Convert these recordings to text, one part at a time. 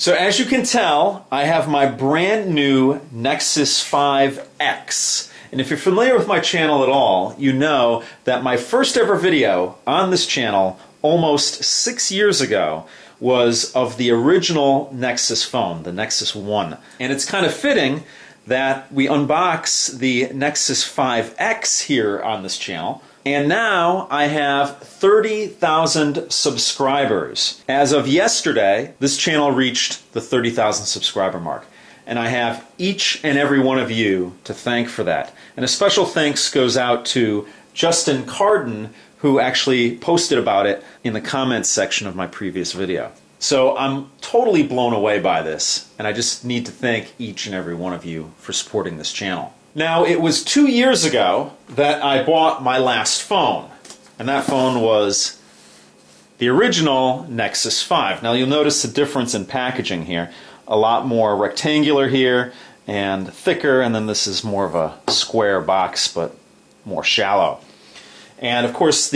So as you can tell, I have my brand new Nexus 5X. And if you're familiar with my channel at all, you know that my first ever video on this channel almost 6 years ago was of the original Nexus phone, the Nexus 1. And it's kind of fitting that we unbox the Nexus 5X here on this channel. And now I have 30,000 subscribers. As of yesterday, this channel reached the 30,000 subscriber mark. And I have each and every one of you to thank for that. And a special thanks goes out to Justin Carden, who actually posted about it in the comments section of my previous video. So I'm totally blown away by this, and I just need to thank each and every one of you for supporting this channel. Now, it was 2 years ago that I bought my last phone, and that phone was the original Nexus 5. Now, you'll notice the difference in packaging here. A lot more rectangular here and thicker, and then this is more of a square box, but more shallow. And of course,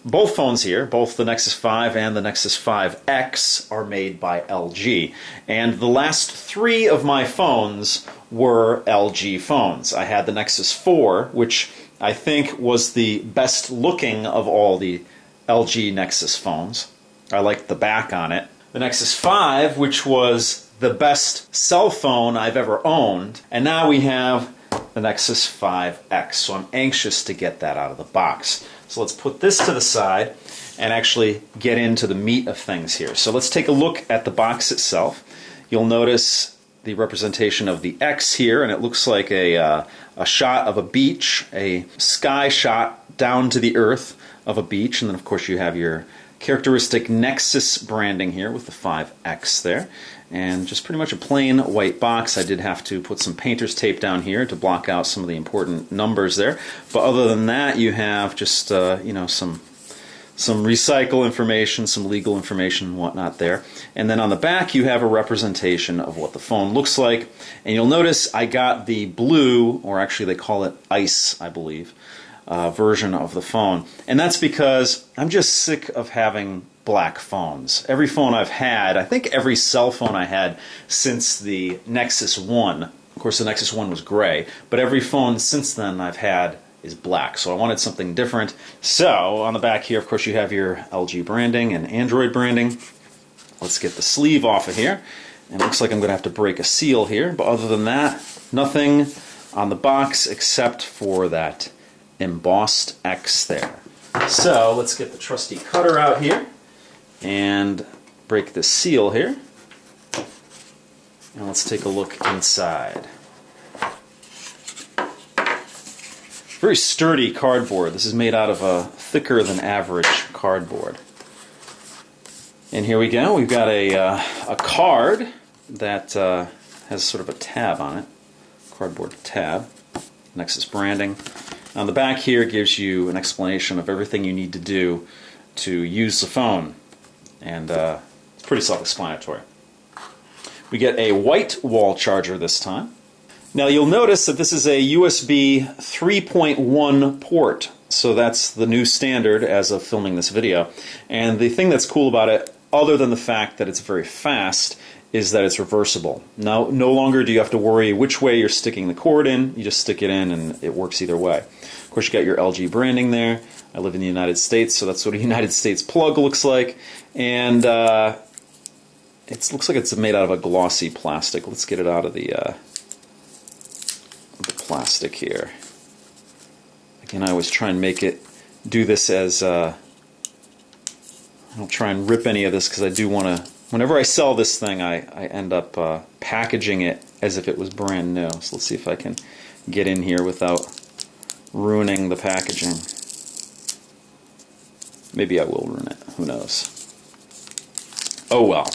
both phones here, both the Nexus 5 and the Nexus 5X, are made by LG. And the last three of my phones were LG phones. I had the Nexus 4, which I think was the best looking of all the LG Nexus phones. I liked the back on it. The Nexus 5, which was the best cell phone I've ever owned. And now we have the Nexus 5X, so I'm anxious to get that out of the box. So let's put this to the side and actually get into the meat of things here. So let's take a look at the box itself. You'll notice the representation of the X here, and it looks like a shot of a beach, a sky shot down to the earth of a beach, and then of course you have your characteristic Nexus branding here with the 5X there. And just pretty much a plain white box. I did have to put some painter's tape down here to block out some of the important numbers there. But other than that, you have just you know, some recycle information, some legal information and whatnot there. And then on the back, you have a representation of what the phone looks like. And you'll notice I got the blue, or actually they call it ice, I believe, version of the phone. And that's because I'm just sick of having black phones. Every phone I've had, I think every cell phone I had since the Nexus 1, of course the Nexus 1 was gray, but every phone since then I've had is black. So I wanted something different. So on the back here, of course, you have your LG branding and Android branding. Let's get the sleeve off of here. And it looks like I'm going to have to break a seal here, but other than that, nothing on the box except for that embossed X there. So let's get the trusty cutter out here and break the seal here. And let's take a look inside. Very sturdy cardboard. This is made out of a thicker than average cardboard. And here we go. We've got a card that has sort of a tab on it. Cardboard tab. Nexus branding. On the back here gives you an explanation of everything you need to do to use the phone. And it's pretty self-explanatory. We get a white wall charger this time. Now you'll notice that this is a USB 3.1 port, so that's the new standard as of filming this video. And the thing that's cool about it, other than the fact that it's very fast, is that it's reversible. Now, no longer do you have to worry which way you're sticking the cord in, you just stick it in and it works either way. Of course, you got your LG branding there. I live in the United States, so that's what a United States plug looks like. And it looks like it's made out of a glossy plastic. Let's get it out of the plastic here. Again, I always try and do this as, I don't try and rip any of this because I do want to, whenever I sell this thing, I end up packaging it as if it was brand new. So let's see if I can get in here without ruining the packaging. Maybe I will ruin it. Who knows? Oh well.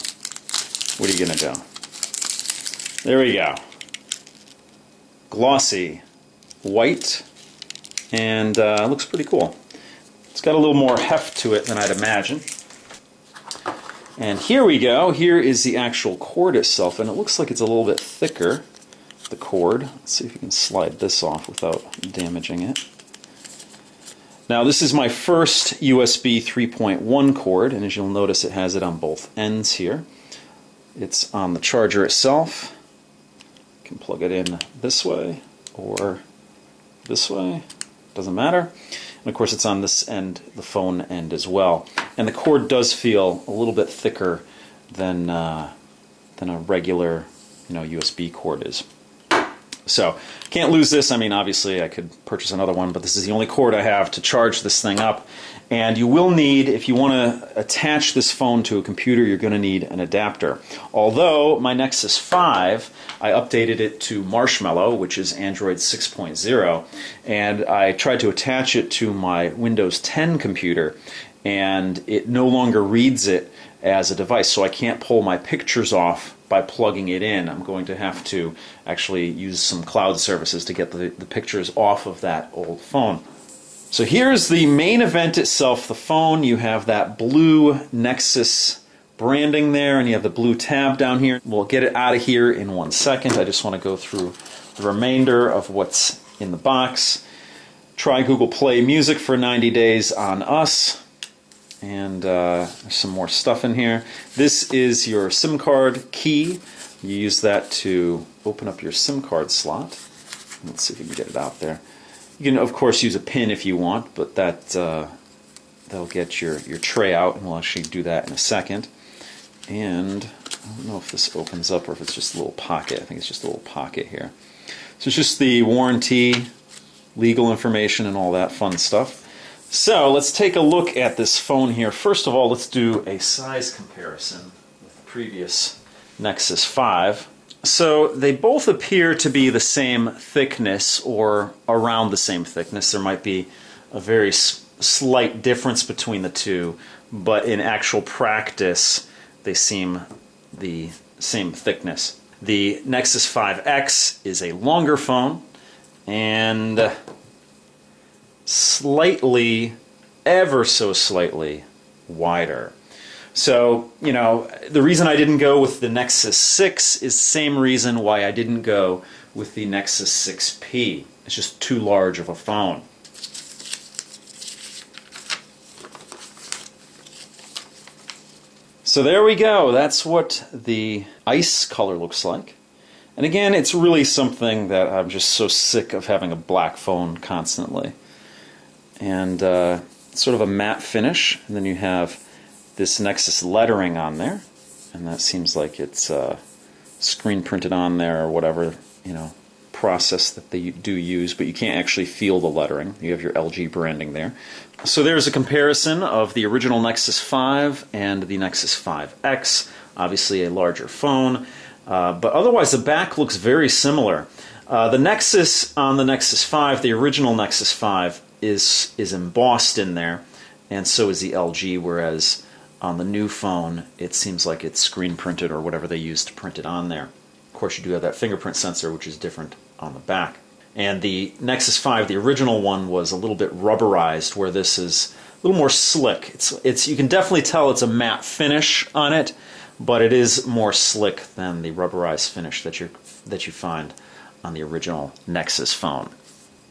What are you going to do? There we go. Glossy white, and looks pretty cool. It's got a little more heft to it than I'd imagine. And here we go. Here is the actual cord itself, and it looks like it's a little bit thicker, the cord. Let's see if we can slide this off without damaging it. Now this is my first USB 3.1 cord, and as you'll notice it has it on both ends here. It's on the charger itself. You can plug it in this way or this way, doesn't matter. And of course it's on this end, the phone end as well. And the cord does feel a little bit thicker than a regular, USB cord is. So, can't lose this. I mean, obviously I could purchase another one, but this is the only cord I have to charge this thing up. And you will need, if you want to attach this phone to a computer, you're going to need an adapter. Although my Nexus 5, I updated it to Marshmallow, which is Android 6.0, and I tried to attach it to my Windows 10 computer, and it no longer reads it as a device, so I can't pull my pictures off by plugging it in. I'm going to have to actually use some cloud services to get the pictures off of that old phone. So here's the main event itself, the phone. You have that blue Nexus branding there, and you have the blue tab down here. We'll get it out of here in 1 second. I just want to go through the remainder of what's in the box. Try Google Play Music for 90 days on us. And there's some more stuff in here. This is your SIM card key. You use that to open up your SIM card slot. Let's see if we can get it out there. You can, of course, use a pin if you want, but that'll get your tray out, and we'll actually do that in a second. And I don't know if this opens up or if it's just a little pocket. I think it's just a little pocket here. So it's just the warranty, legal information, and all that fun stuff. So let's take a look at this phone here. First of all, let's do a size comparison with the previous Nexus 5. So they both appear to be the same thickness or around the same thickness. There might be a very slight difference between the two, but in actual practice they seem the same thickness. The Nexus 5X is a longer phone and slightly, ever so slightly wider. So, the reason I didn't go with the Nexus 6 is the same reason why I didn't go with the Nexus 6P. It's just too large of a phone. So there we go. That's what the ice color looks like. And again, it's really something that I'm just so sick of having a black phone constantly. And sort of a matte finish, and then you have this Nexus lettering on there, and that seems like it's screen printed on there or whatever process that they do use, but you can't actually feel the lettering. You have your LG branding there. So there's a comparison of the original Nexus 5 and the Nexus 5X, obviously a larger phone, but otherwise the back looks very similar. The Nexus on the Nexus 5, the original Nexus 5, is embossed in there, and so is the LG, whereas on the new phone it seems like it's screen printed or whatever they use to print it on there. Of course, you do have that fingerprint sensor, which is different on the back. And the Nexus 5, the original one, was a little bit rubberized, where this is a little more slick. It's you can definitely tell it's a matte finish on it, but it is more slick than the rubberized finish that you find on the original Nexus phone.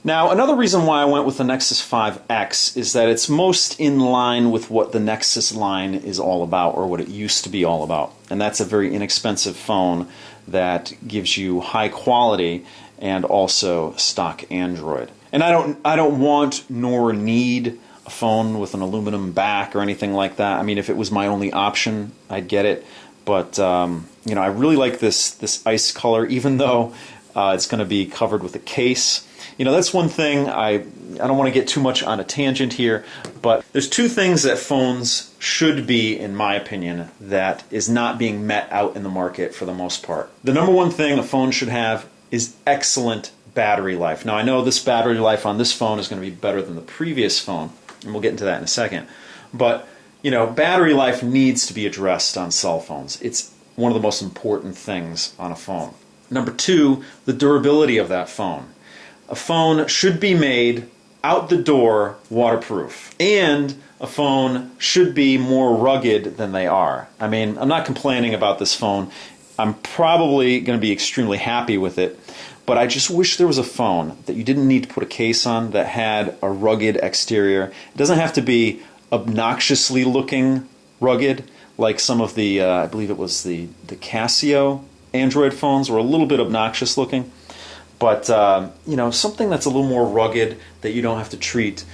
Now, another reason why I went with the Nexus 5X is that it's most in line with what the Nexus line is all about, or what it used to be all about. And that's a very inexpensive phone that gives you high quality and also stock Android. And I don't want nor need a phone with an aluminum back or anything like that. I mean, if it was my only option, I'd get it. But I really like this ice color, even though it's going to be covered with a case. That's one thing. I don't want to get too much on a tangent here, but there's two things that phones should be, in my opinion, that is not being met out in the market for the most part. The number one thing a phone should have is excellent battery life. Now, I know this battery life on this phone is going to be better than the previous phone, and we'll get into that in a second. But, battery life needs to be addressed on cell phones. It's one of the most important things on a phone. Number two, the durability of that phone. A phone should be made out the door waterproof, and a phone should be more rugged than they are. I mean, I'm not complaining about this phone. I'm probably going to be extremely happy with it, but I just wish there was a phone that you didn't need to put a case on that had a rugged exterior. It doesn't have to be obnoxiously looking rugged. like some of the, I believe it was the Casio Android phones were a little bit obnoxious looking. But, you know, something that's a little more rugged that you don't have to treat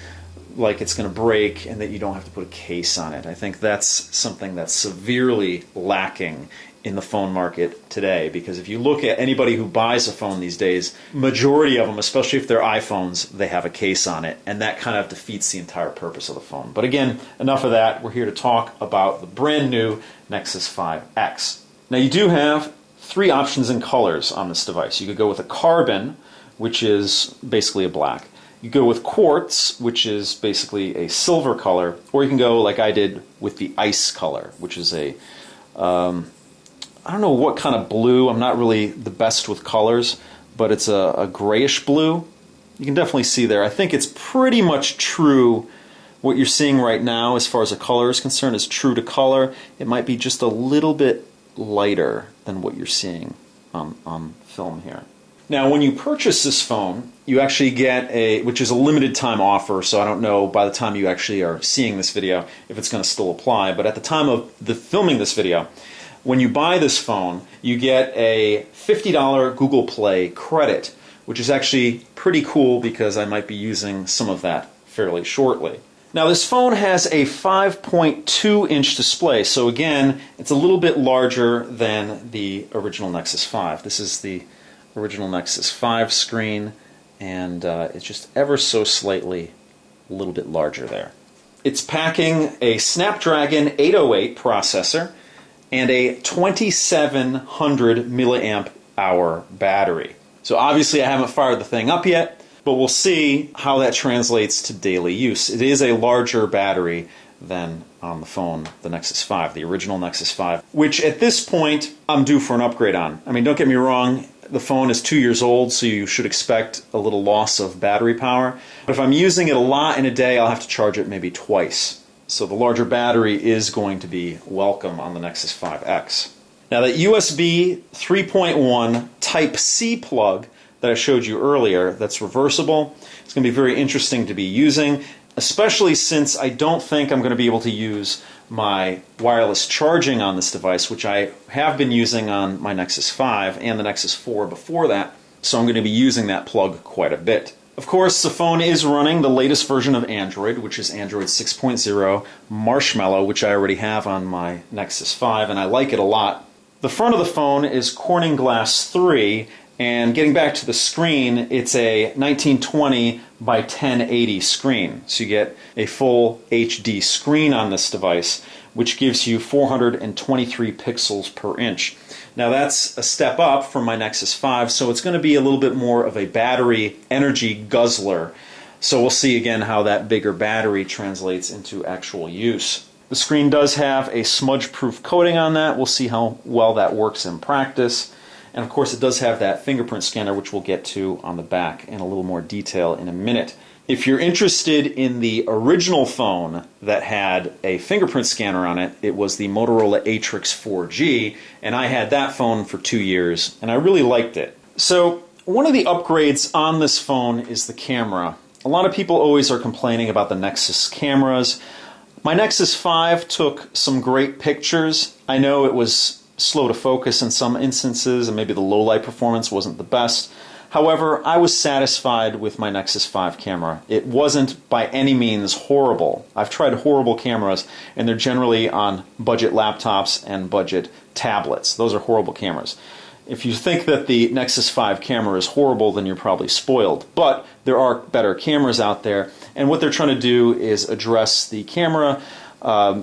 like it's going to break and that you don't have to put a case on it. I think that's something that's severely lacking in the phone market today, because if you look at anybody who buys a phone these days, majority of them, especially if they're iPhones, they have a case on it, and that kind of defeats the entire purpose of the phone. But again, enough of that. We're here to talk about the brand new Nexus 5X. Now you do have three options in colors on this device. You could go with a carbon, which is basically a black. You go with quartz, which is basically a silver color, or you can go like I did with the ice color, which is a, I don't know what kind of blue. I'm not really the best with colors, but it's a grayish blue. You can definitely see there. I think it's pretty much true. What you're seeing right now as far as the color is concerned is true to color. It might be just a little bit lighter than what you're seeing on film here. Now, when you purchase this phone, you actually get which is a limited time offer, so I don't know by the time you actually are seeing this video if it's going to still apply, but at the time of the filming this video, when you buy this phone, you get a $50 Google Play credit, which is actually pretty cool because I might be using some of that fairly shortly. Now this phone has a 5.2-inch display, so again, it's a little bit larger than the original Nexus 5. This is the original Nexus 5 screen, and it's just ever so slightly a little bit larger there. It's packing a Snapdragon 808 processor and a 2700 milliamp hour battery. So obviously I haven't fired the thing up yet, but we'll see how that translates to daily use. It is a larger battery than on the phone, the Nexus 5, the original Nexus 5, which at this point I'm due for an upgrade on. I mean, don't get me wrong, the phone is 2 years old, so you should expect a little loss of battery power. But if I'm using it a lot in a day, I'll have to charge it maybe twice. So the larger battery is going to be welcome on the Nexus 5X. Now that USB 3.1 Type-C plug that I showed you earlier, that's reversible, it's going to be very interesting to be using, especially since I don't think I'm going to be able to use my wireless charging on this device, which I have been using on my Nexus 5 and the Nexus 4 before that, so I'm going to be using that plug quite a bit. Of course, the phone is running the latest version of Android, which is Android 6.0 Marshmallow, which I already have on my Nexus 5, and I like it a lot. The front of the phone is Corning Glass 3, and getting back to the screen, it's a 1920 by 1080 screen. So you get a full HD screen on this device, which gives you 423 pixels per inch. Now that's a step up from my Nexus 5, so it's going to be a little bit more of a battery energy guzzler. So we'll see again how that bigger battery translates into actual use. The screen does have a smudge-proof coating on that. We'll see how well that works in practice. And of course it does have that fingerprint scanner, which we'll get to on the back in a little more detail in a minute. If you're interested in the original phone that had a fingerprint scanner on it, it was the Motorola Atrix 4G, and I had that phone for 2 years, and I really liked it. So one of the upgrades on this phone is the camera. A lot of people always are complaining about the Nexus cameras. My Nexus 5 took some great pictures. I know it was slow to focus in some instances, and maybe the low light performance wasn't the best. However, I was satisfied with my Nexus 5 camera. It wasn't by any means horrible. I've tried horrible cameras, and they're generally on budget laptops and budget tablets. Those are horrible cameras. If you think that the Nexus 5 camera is horrible, then you're probably spoiled. But there are better cameras out there, and what they're trying to do is address the camera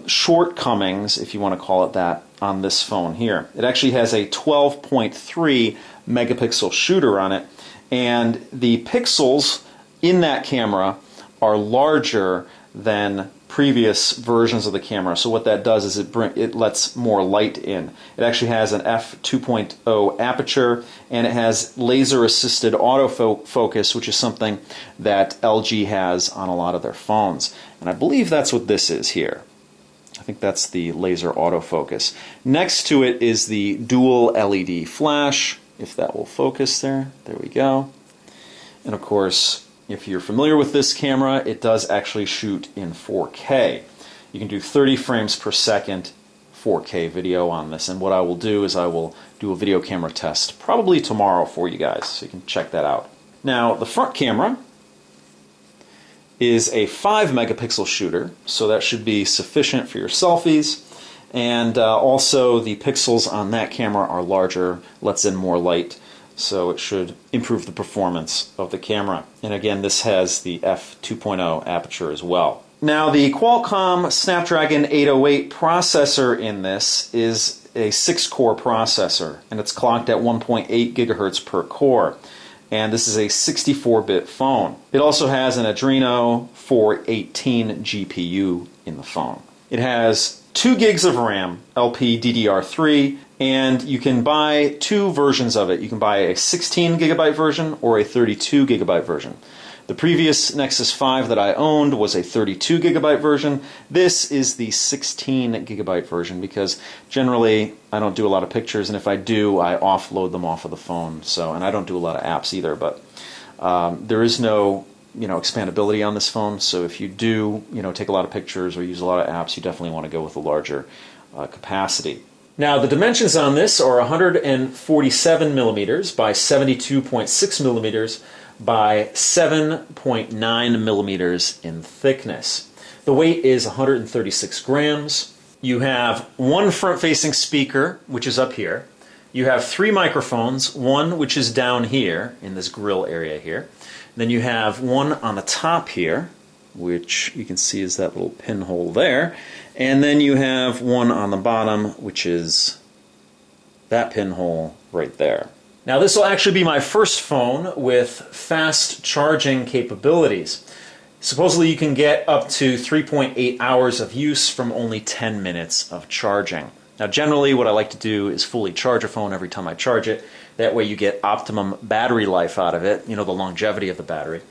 shortcomings, if you want to call it that, on this phone here. It actually has a 12.3 megapixel shooter on it, and the pixels in that camera are larger than previous versions of the camera. So what that does is it lets more light in. It actually has an f2.0 aperture, and it has laser assisted autofocus, which is something that LG has on a lot of their phones. And I believe that's what this is here. I think that's the laser autofocus. Next to it is the dual LED flash, if that will focus there. There we go. And of course, if you're familiar with this camera, it does actually shoot in 4K. You can do 30 frames per second, 4K video on this. And what I will do is I will do a video camera test probably tomorrow for you guys, so you can check that out. Now, the front camera is a 5 megapixel shooter, so that should be sufficient for your selfies. And also the pixels on that camera are larger, lets in more light, so it should improve the performance of the camera. And again, this has the f2.0 aperture as well. Now, the Qualcomm Snapdragon 808 processor in this is a 6-core processor, and it's clocked at 1.8 gigahertz per core. And this is a 64-bit phone. It also has an Adreno 418 GPU in the phone. It has 2 gigs of RAM, LPDDR3, and you can buy 2 versions of it. You can buy a 16 gigabyte version or a 32 gigabyte version. The previous Nexus 5 that I owned was a 32 gigabyte version. This is the 16 gigabyte version because generally I don't do a lot of pictures, and if I do, I offload them off of the phone. So, and I don't do a lot of apps either, but there is no expandability on this phone. So if you do take a lot of pictures or use a lot of apps, you definitely want to go with a larger capacity. Now, the dimensions on this are 147 millimeters by 72.6 millimeters by 7.9 millimeters in thickness. The weight is 136 grams. You have one front-facing speaker, which is up here. You have 3 microphones, one which is down here in this grill area here. Then you have one on the top here, which you can see is that little pinhole there. And then you have one on the bottom, which is that pinhole right there. Now, this will actually be my first phone with fast charging capabilities. Supposedly you can get up to 3.8 hours of use from only 10 minutes of charging. Now, generally what I like to do is fully charge a phone every time I charge it. That way you get optimum battery life out of it, the longevity of the battery.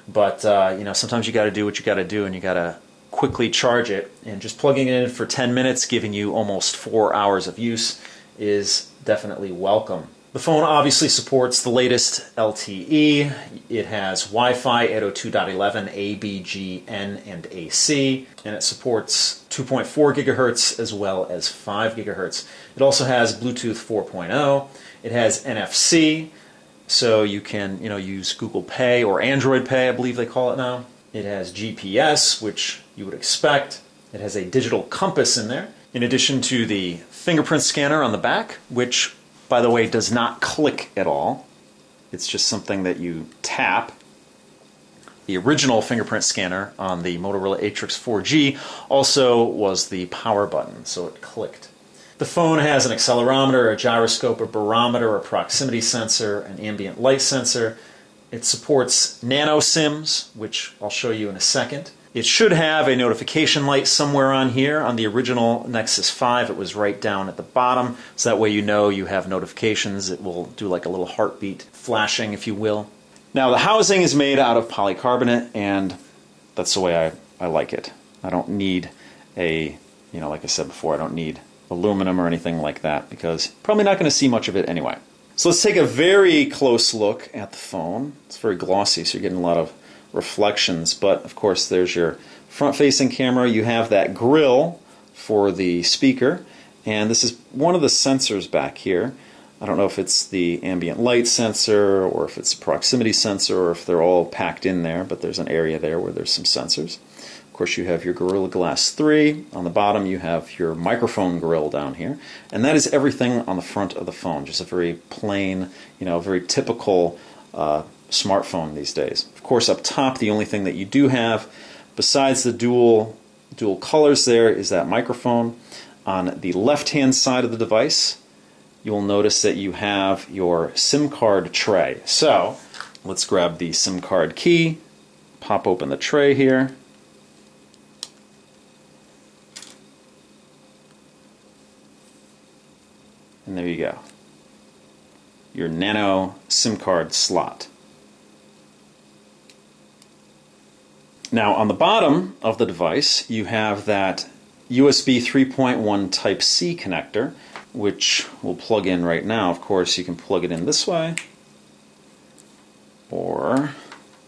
But sometimes you got to do what you got to do, and you got to quickly charge it. And just plugging it in for 10 minutes, giving you almost 4 hours of use, is definitely welcome. The phone obviously supports the latest LTE. It has Wi-Fi 802.11, A, B, G, N, and AC, and it supports 2.4 gigahertz as well as 5 gigahertz. It also has Bluetooth 4.0. It has NFC, so you can use Google Pay or Android Pay, I believe they call it now. It has GPS, which you would expect. It has a digital compass in there, in addition to the fingerprint scanner on the back, which, by the way, does not click at all. It's just something that you tap. The original fingerprint scanner on the Motorola Atrix 4G also was the power button, so it clicked. The phone has an accelerometer, a gyroscope, a barometer, a proximity sensor, an ambient light sensor. It supports nano SIMs, which I'll show you in a second. It should have a notification light somewhere on here. On the original Nexus 5, it was right down at the bottom, so that way you have notifications. It will do like a little heartbeat flashing, if you will. Now, the housing is made out of polycarbonate, and that's the way I like it. I don't need like I said before, I don't need aluminum or anything like that, because probably not going to see much of it anyway. So let's take a very close look at the phone. It's very glossy, so you're getting a lot of reflections, but of course there's your front-facing camera. You have that grill for the speaker, and this is one of the sensors back here. I don't know if it's the ambient light sensor or if it's a proximity sensor or if they're all packed in there, but there's an area there where there's some sensors. Of course, you have your Gorilla Glass 3. On the bottom you have your microphone grill down here, and that is everything on the front of the phone. Just a very plain, very typical smartphone these days. Of course, up top, the only thing that you do have besides the dual colors there is that microphone. On the left-hand side of the device, you will notice that you have your SIM card tray. So let's grab the SIM card key, pop open the tray here, and there you go. Your nano SIM card slot. Now, on the bottom of the device, you have that USB 3.1 Type-C connector, which we'll plug in right now. Of course, you can plug it in this way, or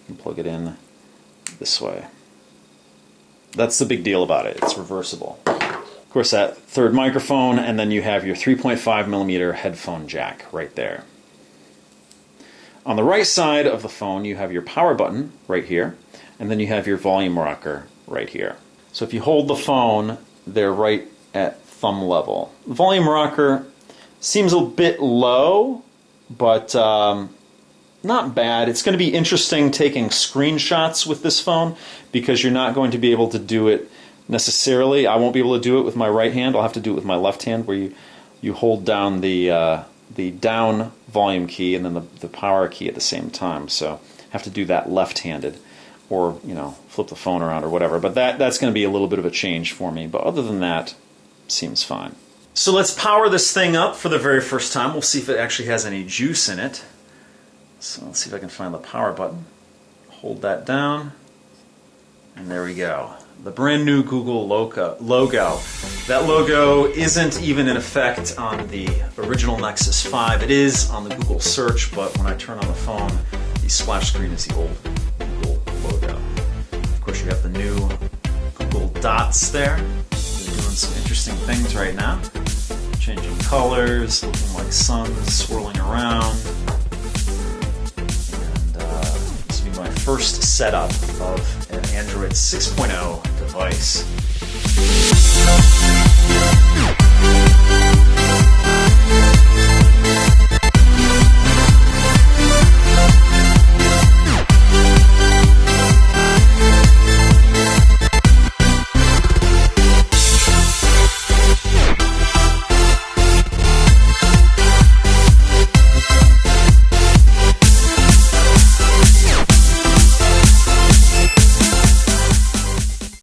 you can plug it in this way. That's the big deal about it. It's reversible. Of course, that third microphone, and then you have your 3.5 millimeter headphone jack right there. On the right side of the phone, you have your power button right here, and then you have your volume rocker right here. So if you hold the phone, they're right at thumb level. The volume rocker seems a bit low, but not bad. It's going to be interesting taking screenshots with this phone because you're not going to be able to do it necessarily. I won't be able to do it with my right hand. I'll have to do it with my left hand, where you hold down the down volume key and then the power key at the same time. So I have to do that left-handed, or flip the phone around or whatever. But that's going to be a little bit of a change for me. But other than that, seems fine. So let's power this thing up for the very first time. We'll see if it actually has any juice in it. So let's see if I can find the power button. Hold that down, and there we go. The brand new Google logo. That logo isn't even in effect on the original Nexus 5. It is on the Google search, but when I turn on the phone, the splash screen is the old Google logo. Of course, you have the new Google dots there. They're doing some interesting things right now. Changing colors, looking like suns swirling around. This will be my first setup of an Android 6.0 device.